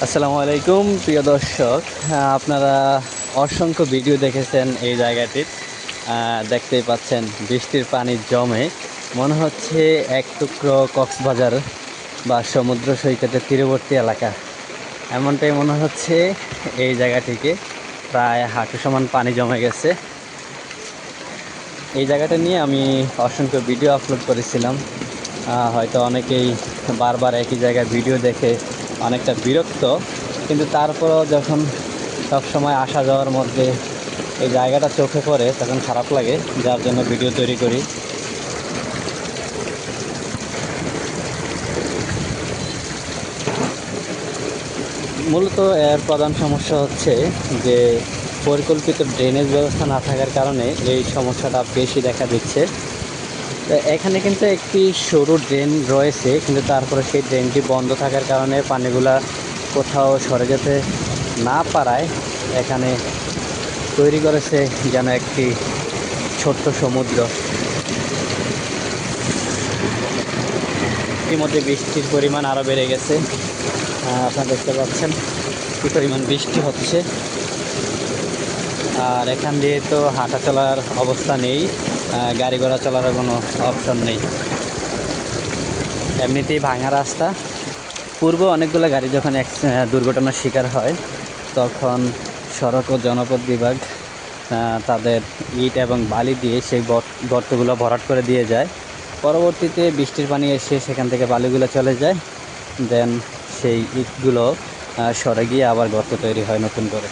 আসসালামু আলাইকুম প্রিয় দর্শক, আপনারা অসংখ্য ভিডিও দেখেছেন এই জায়গাটির। দেখতেই পাচ্ছেন বৃষ্টির পানি জমে মনে হচ্ছে এক টুকরো কক্সবাজার বা সমুদ্র সৈকতের তীরবর্তী এলাকা, এমনটাই মনে হচ্ছে। এই জায়গাটিকে প্রায় হাঁটু সমান পানি জমে গেছে। এই জায়গাটা নিয়ে আমি অসংখ্য ভিডিও আপলোড করেছিলাম। হয়তো অনেকেই বারবার একই জায়গায় ভিডিও দেখে অনেকটা বিরক্ত, কিন্তু তারপরও যখন সব সময় আসা যাওয়ার মধ্যে এই জায়গাটা চোখে পড়ে তখন খারাপ লাগে, যার জন্য ভিডিও তৈরি করি। মূলত এর প্রধান সমস্যা হচ্ছে যে পরিকল্পিত ড্রেনেজ ব্যবস্থা না থাকার কারণে এই সমস্যাটা বেশি দেখা দিচ্ছে। তো এখানে কিন্তু একটি সরু ড্রেন রয়েছে, কিন্তু তারপরে সেই ড্রেনটি বন্ধ থাকার কারণে পানিগুলা কোথাও সরে যেতে না পারায় এখানে তৈরি করেছে যেন একটি ছোট্ট সমুদ্র। ইতিমধ্যে বৃষ্টির পরিমাণ আরও বেড়ে গেছে। আপনারা দেখতে পাচ্ছেন কী পরিমাণ বৃষ্টি হচ্ছে। আর এখান দিয়ে তো হাঁটা চলার অবস্থা নেই, গাড়ি ঘোড়া চলারও কোনো অপশন নেই, এমনিতেই ভাঙা রাস্তা। পূর্বে অনেকগুলো গাড়ি যখন দুর্ঘটনার শিকার হয় তখন সড়ক ও জনপথ বিভাগ তাদের ইট এবং বালি দিয়ে সেই গর্তগুলো ভরাট করে দিয়ে যায়। পরবর্তীতে বৃষ্টির পানি এসে সেখান থেকে বালিগুলো চলে যায়, দেন সেই ইটগুলো সরে গিয়ে আবার গর্ত তৈরি হয় নতুন করে।